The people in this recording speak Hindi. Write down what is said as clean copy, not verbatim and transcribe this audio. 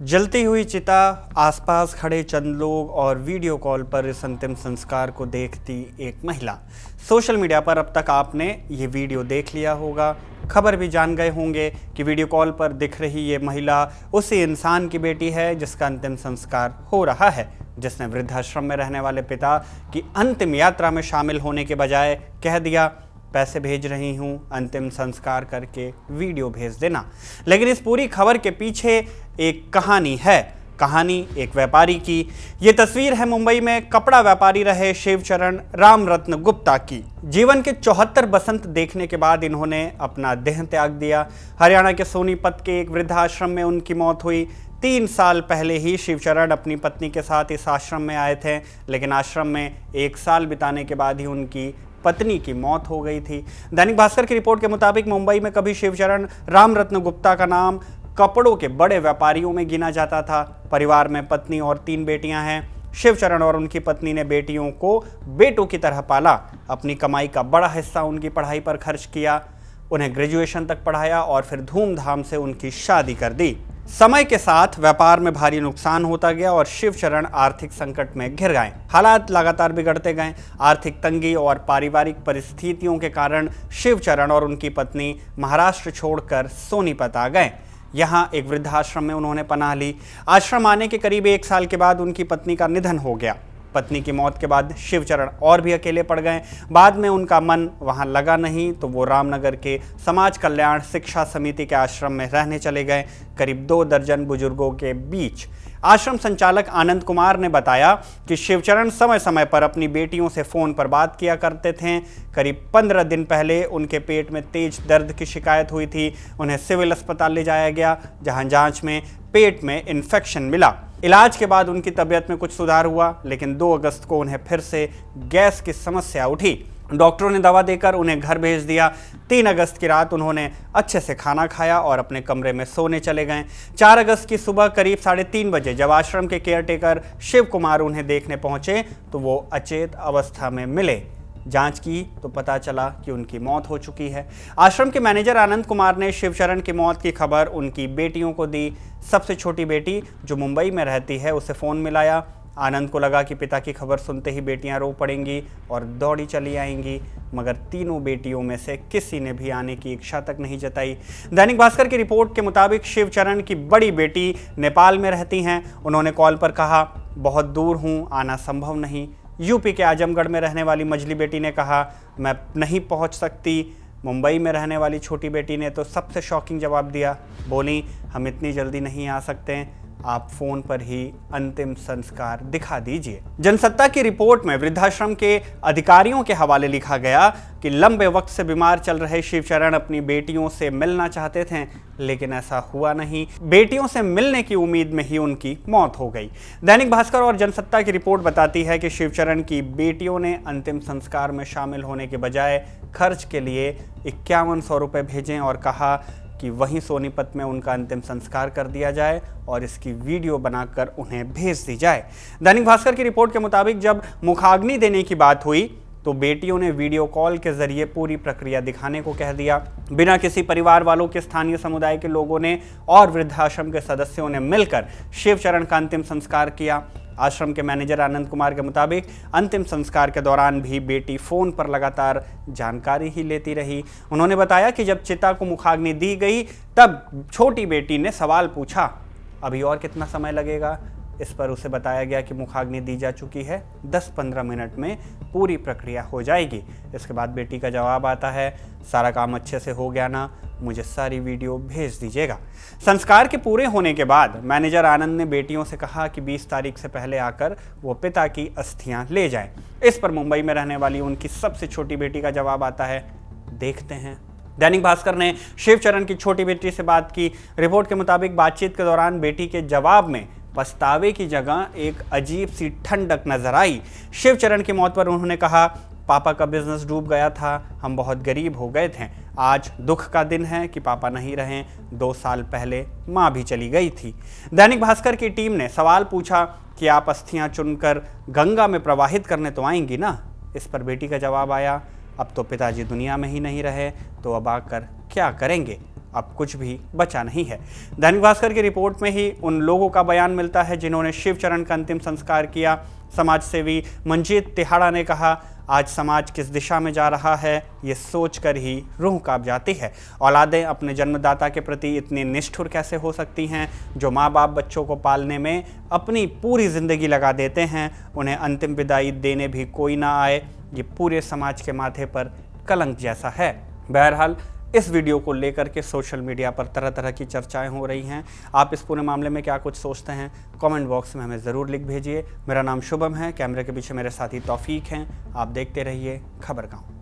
जलती हुई चिता, आसपास खड़े चंद लोग और वीडियो कॉल पर इस अंतिम संस्कार को देखती एक महिला। सोशल मीडिया पर अब तक आपने ये वीडियो देख लिया होगा, खबर भी जान गए होंगे कि वीडियो कॉल पर दिख रही ये महिला उसी इंसान की बेटी है जिसका अंतिम संस्कार हो रहा है, जिसने वृद्धाश्रम में रहने वाले पिता की अंतिम यात्रा में शामिल होने के बजाय कह दिया पैसे भेज रही हूं, अंतिम संस्कार करके वीडियो भेज देना। लेकिन इस पूरी खबर के पीछे एक कहानी है, कहानी एक व्यापारी की। ये तस्वीर है मुंबई में कपड़ा व्यापारी रहे शिवचरण रामरत्न गुप्ता की। जीवन के 74 बसंत देखने के बाद इन्होंने अपना देह त्याग दिया। हरियाणा के सोनीपत के एक वृद्धाश्रम में उनकी मौत हुई। 3 साल पहले ही शिवचरण अपनी पत्नी के साथ इस आश्रम में आए थे, लेकिन आश्रम में 1 साल बिताने के बाद ही उनकी पत्नी की मौत हो गई थी। दैनिक भास्कर की रिपोर्ट के मुताबिक मुंबई में कभी शिवचरण रामरत्न गुप्ता का नाम कपड़ों के बड़े व्यापारियों में गिना जाता था। परिवार में पत्नी और 3 बेटियां हैं। शिवचरण और उनकी पत्नी ने बेटियों को बेटों की तरह पाला। अपनी कमाई का बड़ा हिस्सा उनकी पढ़ाई पर खर्च किया, उन्हें ग्रेजुएशन तक पढ़ाया और फिर धूमधाम से उनकी शादी कर दी। समय के साथ व्यापार में भारी नुकसान होता गया और शिवचरण आर्थिक संकट में घिर गए। हालात लगातार बिगड़ते गए। आर्थिक तंगी और पारिवारिक परिस्थितियों के कारण शिवचरण और उनकी पत्नी महाराष्ट्र छोड़कर सोनीपत आ गए। यहाँ एक वृद्धाश्रम में उन्होंने पनाह ली। आश्रम आने के करीब 1 साल के बाद उनकी पत्नी का निधन हो गया। पत्नी की मौत के बाद शिवचरण और भी अकेले पड़ गए। बाद में उनका मन वहां लगा नहीं तो वो रामनगर के समाज कल्याण शिक्षा समिति के आश्रम में रहने चले गए, करीब 2 दर्जन बुजुर्गों के बीच। आश्रम संचालक आनंद कुमार ने बताया कि शिवचरण समय समय पर अपनी बेटियों से फ़ोन पर बात किया करते थे। करीब 15 दिन पहले उनके पेट में तेज दर्द की शिकायत हुई थी। उन्हें सिविल अस्पताल ले जाया गया, जहां जांच में पेट में इन्फेक्शन मिला। इलाज के बाद उनकी तबीयत में कुछ सुधार हुआ, लेकिन 2 अगस्त को उन्हें फिर से गैस की समस्या उठी। डॉक्टरों ने दवा देकर उन्हें घर भेज दिया। 3 अगस्त की रात उन्होंने अच्छे से खाना खाया और अपने कमरे में सोने चले गए। 4 अगस्त की सुबह करीब 3:30 बजे जब आश्रम के केयरटेकर शिव कुमार उन्हें देखने पहुंचे तो वो अचेत अवस्था में मिले। जांच की तो पता चला कि उनकी मौत हो चुकी है। आश्रम के मैनेजर आनंद कुमार ने शिवचरण की मौत की खबर उनकी बेटियों को दी। सबसे छोटी बेटी जो मुंबई में रहती है उसे फ़ोन मिलाया। आनंद को लगा कि पिता की खबर सुनते ही बेटियां रो पड़ेंगी और दौड़ी चली आएंगी, मगर तीनों बेटियों में से किसी ने भी आने की इच्छा तक नहीं जताई। दैनिक भास्कर की रिपोर्ट के मुताबिक शिवचरण की बड़ी बेटी नेपाल में रहती हैं। उन्होंने कॉल पर कहा, बहुत दूर हूँ, आना संभव नहीं। यूपी के आजमगढ़ में रहने वाली मझली बेटी ने कहा, मैं नहीं पहुँच सकती। मुंबई में रहने वाली छोटी बेटी ने तो सबसे शॉकिंग जवाब दिया, बोली, हम इतनी जल्दी नहीं आ सकते, आप फोन पर ही अंतिम संस्कार दिखा दीजिए। जनसत्ता की रिपोर्ट में वृद्धाश्रम के अधिकारियों के हवाले लिखा गया कि लंबे वक्त से बीमार चल रहे शिवचरण अपनी बेटियों से मिलना चाहते थे, लेकिन ऐसा हुआ नहीं। बेटियों से मिलने की उम्मीद में ही उनकी मौत हो गई। दैनिक भास्कर और जनसत्ता की रिपोर्ट बताती है कि शिवचरण की बेटियों ने अंतिम संस्कार में शामिल होने के बजाय खर्च के लिए 5100 रुपये भेजे और कहा कि वहीं सोनीपत में उनका अंतिम संस्कार कर दिया जाए और इसकी वीडियो बनाकर उन्हें भेज दी जाए। दैनिक भास्कर की रिपोर्ट के मुताबिक जब मुखाग्नि देने की बात हुई तो बेटियों ने वीडियो कॉल के जरिए पूरी प्रक्रिया दिखाने को कह दिया। बिना किसी परिवार वालों के स्थानीय समुदाय के लोगों ने और वृद्धाश्रम के सदस्यों ने मिलकर शिवचरण का अंतिम संस्कार किया। आश्रम के मैनेजर आनंद कुमार के मुताबिक अंतिम संस्कार के दौरान भी बेटी फ़ोन पर लगातार जानकारी ही लेती रही। उन्होंने बताया कि जब चिता को मुखाग्नि दी गई तब छोटी बेटी ने सवाल पूछा, अभी और कितना समय लगेगा। इस पर उसे बताया गया कि मुखाग्नि दी जा चुकी है, 10-15 मिनट में पूरी प्रक्रिया हो जाएगी। इसके बाद बेटी का जवाब आता है, सारा काम अच्छे से हो गया ना, मुझे सारी वीडियो भेज दीजिएगा। संस्कार के पूरे होने के बाद मैनेजर आनंद ने बेटियों से कहा कि 20 तारीख से पहले आकर वो पिता की अस्थियां ले जाएं। इस पर मुंबई में रहने वाली उनकी सबसे छोटी बेटी का जवाब आता है, देखते हैं। दैनिक भास्कर ने शिवचरण की छोटी बेटी से बात की। रिपोर्ट के मुताबिक बातचीत के दौरान बेटी के जवाब में पछतावे की जगह एक अजीब सी ठंडक नजर आई। शिवचरण की मौत पर उन्होंने कहा, पापा का बिजनेस डूब गया था, हम बहुत गरीब हो गए थे। आज दुख का दिन है कि पापा नहीं रहे। 2 साल पहले माँ भी चली गई थी। दैनिक भास्कर की टीम ने सवाल पूछा कि आप अस्थियां चुनकर गंगा में प्रवाहित करने तो आएंगी ना। इस पर बेटी का जवाब आया, अब तो पिताजी दुनिया में ही नहीं रहे, तो अब आकर क्या करेंगे। अब कुछ भी बचा नहीं है। दैनिक भास्कर की रिपोर्ट में ही उन लोगों का बयान मिलता है जिन्होंने शिवचरण का अंतिम संस्कार किया। समाज सेवी मंजीत तिहाड़ा ने कहा, आज समाज किस दिशा में जा रहा है ये सोचकर ही रूह कांप जाती है। औलादें अपने जन्मदाता के प्रति इतनी निष्ठुर कैसे हो सकती हैं? जो माँ बाप बच्चों को पालने में अपनी पूरी ज़िंदगी लगा देते हैं, उन्हें अंतिम विदाई देने भी कोई ना आए, ये पूरे समाज के माथे पर कलंक जैसा है। बहरहाल इस वीडियो को लेकर के सोशल मीडिया पर तरह तरह की चर्चाएं हो रही हैं। आप इस पूरे मामले में क्या कुछ सोचते हैं? कमेंट बॉक्स में हमें ज़रूर लिख भेजिए। मेरा नाम शुभम है, कैमरे के पीछे मेरे साथी तौफीक हैं। आप देखते रहिए खबर गाँव।